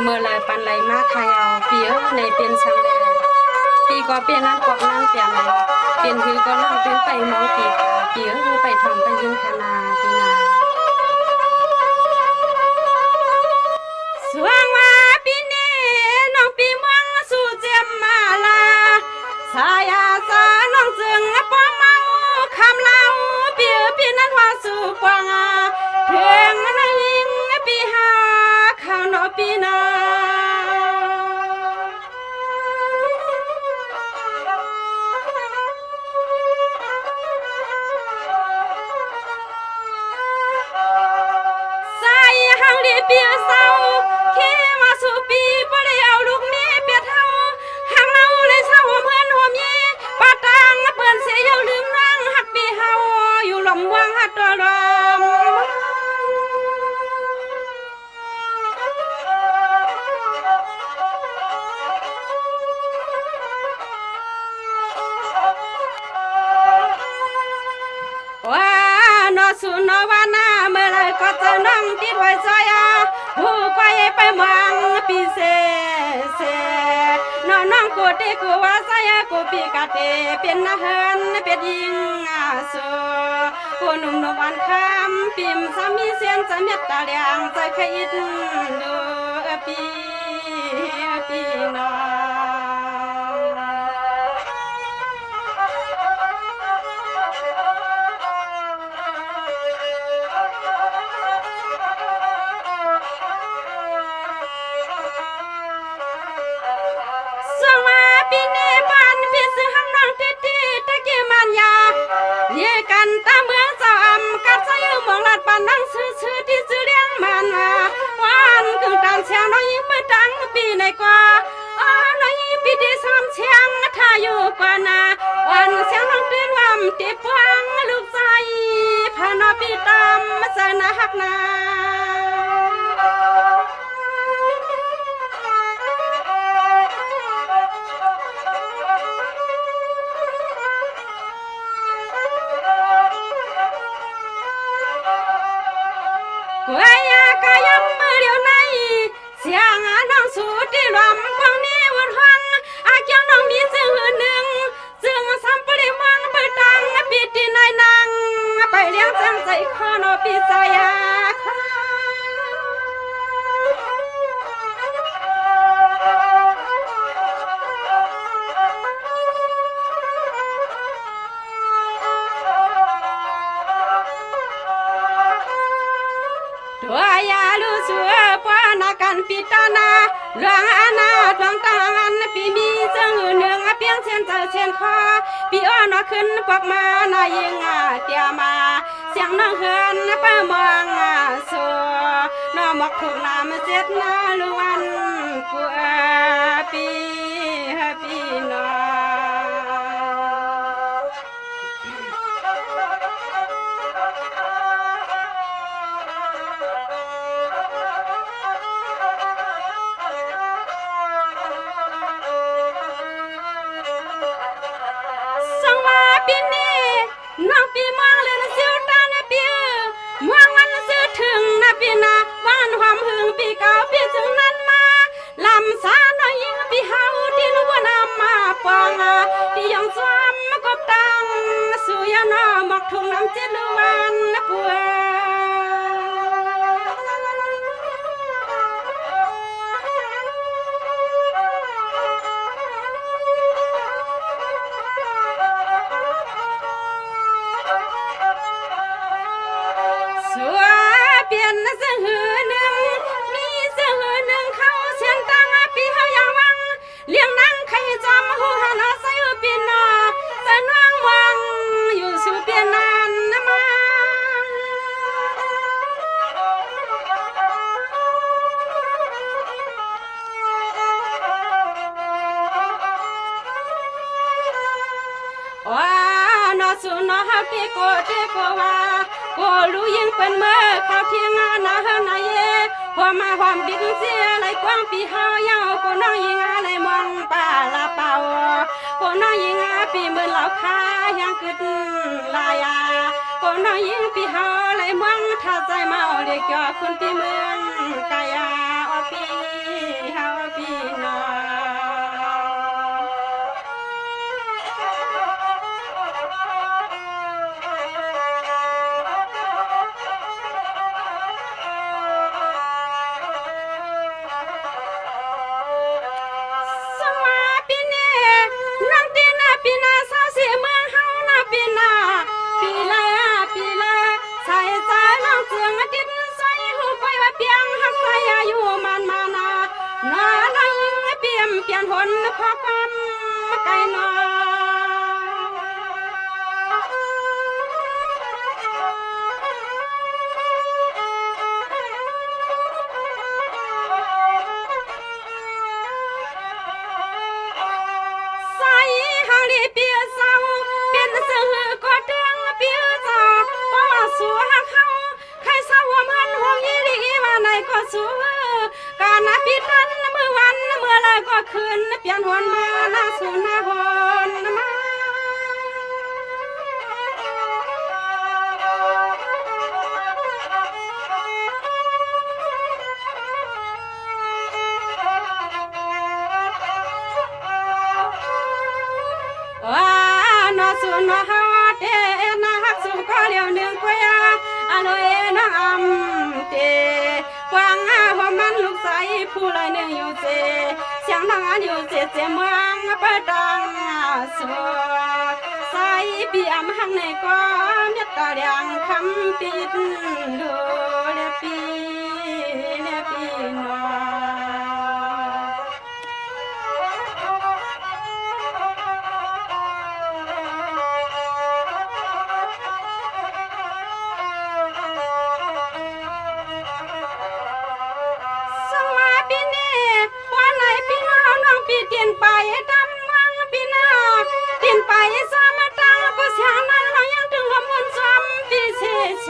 เมื่อไรปันไรมากใครเอาปีในเป็นสังแดปีก็เป็นนั่นก็นั่นเปลี่ยนเป็นคือก็นั่งเป็นไปมองปีค่ะปีคือไปทำไปยิงคณาปีนาสวงมาปีนี้น้องปีมังสู่เจียมมาลาสายาสาน้องจึงป้อมมาคำเล่าปีนั้นว่าสู่กวางเพียงนายยิงปีหาข้าวนอปีนาเปียเศร้าเขมาสู่ปีบ่ได้เอาลูกเมียเปียเท่าหางเราเลยเศร้าหัวเพื่อนหัวเมียปาตังเปิ้นเสียยาลืมนางหักปีเฮาอยู่ลำวังหัดตรมว่านอสุนอวานาเมื่อไรก็จะนั่งติดไว้ใจผู้ไปไปเมืองปีเสน้องกูเตกูว่าใส่กูปีกาเตเป็นนาเฮินเป็นยิงสูกูหนุ่มวันคำปิมสามีเสียนจะเม็ดตาเลียงใจขยิดดูปีน้องปีนี้บ้านพี่ซื้อห้องนอนที่ตะกี้มันยาเย่กันตาเมืองจอมกัดใจเมืองลาดปานนั่งซื้อที่ซื้อเลี้ยงมันวันกึ่งตันเชียงน้อยยิ่งเปิดดังปีในกว่าน้อยยิ่งปีที่ซ้ำเชียงถ้าอยู่กว่านาวันเชียงน้องตื่นวำตีฟังลูกใจพานอปีตามมาเจอหน้าหักนากวยากายับมือเดียวในเสียงน้องสูดที่ลมกวางนี้วันหันเจ้าน้องมีเสือหนึ่งซึ่งซ้ำปริมังไปตังปีที่นายนางไปเลี้ยงจังใจข้อนอปีใจตัวยาลูสัวปานากันปิตานาหลวงอาณาหลวงตาหันปีมีเจังเนืองเพียงเช่นเจอเช่นคอปีอ้อนขึ้นปอกมานายิงเตียมาเสียงน้องเฮือนไปมองสัวน้องหมกถูกน้ำเจ็ดนาล้วนกัวปีน้องปีนี้น้องปีมองเล่นสิวตาในปีมองวันซื้อถึงนะปีนาวันความหึงปีเก่าปีจึงนั้นมาลำสาน้อยยิงปีเฮาที่รู้ว่านำมาปองที่ยังซ้ำกบตังสู่ยานอหมอกทุ่งน้ำเจ็ดลูวันปัวเปลี่ยนเสือหือหนึ่งมีเสือหือหนึ่งเขาเชียนตังปีเขาอยางวังเลี้ยงนั่งใครจำหูหันใส่ปีนอใส่น้องวังอยู่สู่เปลี่ยนนานนะมาว้านอสุนอฮับที่โกว่าโกรู้ยิ่งเป็นเมื่อข้าวเที่ยงนาเฮนายเย่หัวมาหอมบินเสียไหลกว้างปีเฮาเยาโกน้องยิงไหลมองป่าละเป่าโกน้องยิงปีมือเหล่าคายังกึดลายโก น้อยยิงปีเฮาไหลเมืองท่าใจเมาเรียกจอคุณปีเมืองกายาอปีเฮาปีนอปีนาสาวเสียเมืองเฮานาปีนาปีละปีละใส่ใจน้องเจืองติดใส่หูไปว่าเปียงหักใส่อายุมันมานาน้าน้อยยิงเปี่ยมเปลี่ยนหนพอความไกลนอสัวเขาใครสาวมันห่วงยี่ลีว่าไหนก็สัวการนับปีกันเมื่อวันเมื่อไรก็คืนเปลี่ยนหวนมาหน้าสู่หน้าหวนมาว่าน้าสู่หน้าหวนเดน่าฮักสู่ก็เลี้ยวหนึ่งก็ยาอร่อยน้องอำเตวางหัวมันลูกใสผู้ลอยหนึ่งอยู่เจเสียงนางอันอยู่เจเจเมืองเปิดดังสัวใสเปี่ยมหังในก็เม็ดตาแดงคำปิดดูเลปีนอปีเตียนไปดำวังปีนาเตียนไปสามตังก็เสียงนั้นเรายังถึงลมมันซ้ำปีเชเช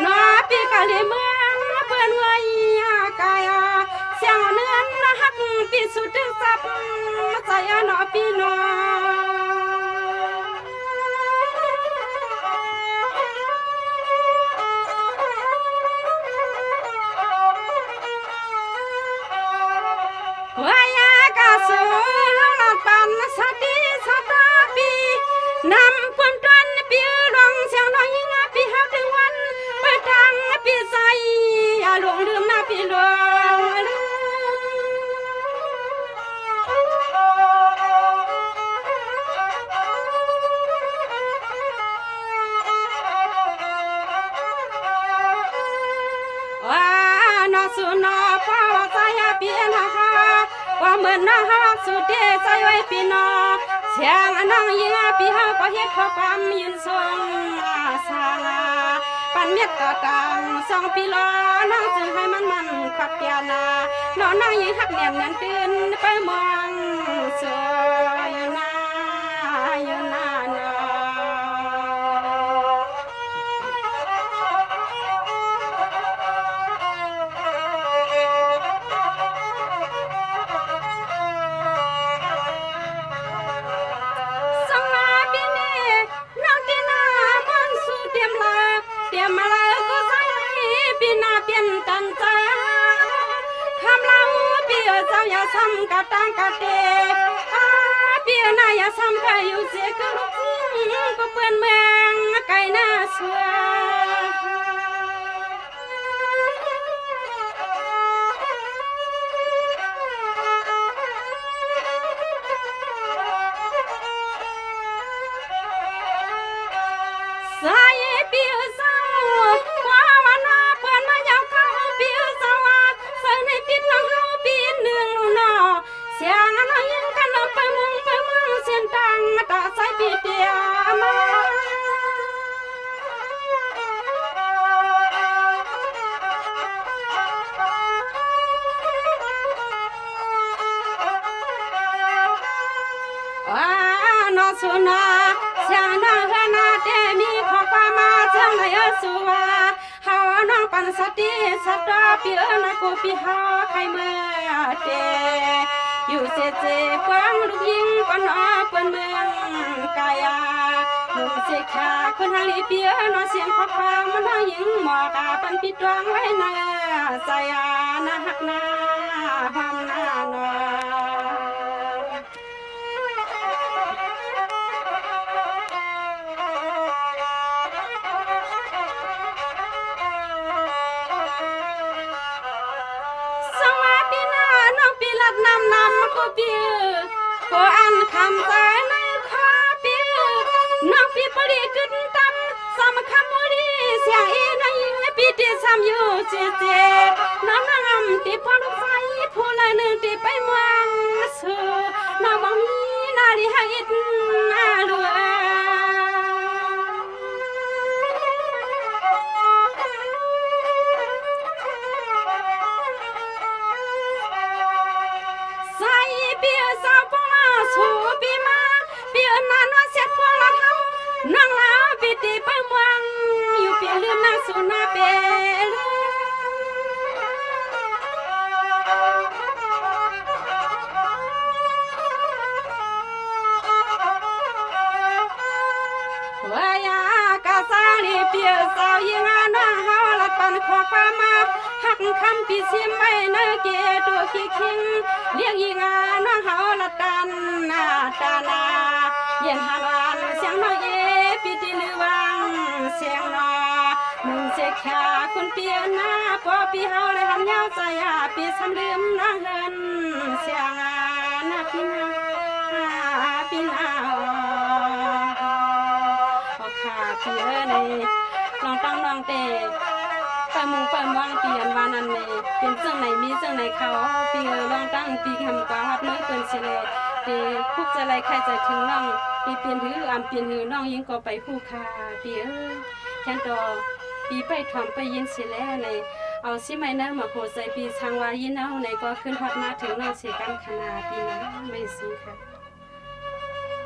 นอปีกะเลยเมืองเปิ้นเวยกายเสียงเนื้อนะฮักปีสุดซับใจนอปีนอสูงลาปันสติสตาปีนำความตันปีรองเสียงน้อยยิงปีหาถึงวันไปทางปีใจหลงลืมหน้าปีหลงว่าน้าสูน้าป้าว่าใจปีนะคะว่าเหมือนน้าฮักสุดเดใจไว้ปีนอเสียงน้องยิงปีเฮาก็เฮ็ดข้อความยืนทรงสาลาปันเม็ดตะตังสองปีล้อน้องจึงให้มันขับเกียนาน้องยิงฮักแนมยันตื่นไปมองเสืออยู่หน้าเนามาแล้วก็ใส่ปีนาเปลี่ยนตันจ้าคำเล่าเปียเจ้าอย่าซ้ำกะตังกะเตเปียนายอย่าซ้ำกะอยู่เสียก็ลูกทิ้งก็เปื้อนเมืองไก่หน้าเสือใส่เปียเจ้าว่าวันนาเปื้อนมายาวเข้าเปียเจ้าใส่ในปีน้องเฮาปีหนึ่งนอเสียงน้อยยิงกันไปเมืองเสียนตังตาใส่ปีเปียมาน้องสุนาเสียงน้องเฮนาเดมีข้อความมาเจ้าไหนสุวาเฮาน้องปันสติสัตว์เปียนะกูปีเฮาใครเมื่อเดอยู่เจเจฟังลูกยิงปนเปิ้นเมืองกายา เสียขาคนหาลีเปียนอเสียงพอพามันน้อยยิงหมอกาปันปิดดวงไว้นาใส่อานาหักนาหอมนานอสมาปีนาน้องปีลัดนำก็เปียก็อันคำใจในคอเปียน้องปีปรีขึ้นตำสามคำบุรีเสียงอีน้อยปีที่สามอยู่เจเจน้องนำตีพอลูกไฟผู้ละหนึ่งตีไปเมืองสู่น้องบังมีนาลีให้อิดนาลัวใส่เปียสาวปองสู่ปีมาเปียนานว่าเสียพวงละเท่าน้องลาปีตีไปเมืองอยู่เปียลืมนางสู่นาเปียว่ายากาซาลีเปียสาวยิงน้องเฮาละปันขอความมาหักคำปีเสียมไว้เนเกตัวขี้คิงเรียกยิงน้องเฮาละตันนาตานาเย็นหาวานเสียงน้องเอปีติลือวังเสียงนอมึงเสียขาคุณเปียนาพอปีเฮาเลยหันยาวใจปีสำลืมน้องเฮินเสียงนาพี่นาพี่นาขาเปียในลองต้องลองเตะเปิดมุงเปิดมองเปลี่ยนวานันเนเป็นเจ้าไหนมีเจ้าไหนเขาปีลองตั้งปีคำกว่าฮัดเมื่อเปินเสลปีคุกจะไรใครจะถึงน้องปีเปลี่ยนหือเปลี่ยนหือน้องยิงก็ไปผู้คาปีแค่ต่อปีไปถอมไปยินเสลในเอาสิไม่เนิ่มาโคใจปีทางวายินเอาในก็ขึ้นฮอดมาถึงน้องเสกันขนาปีนะไม่ซื้อค่ะ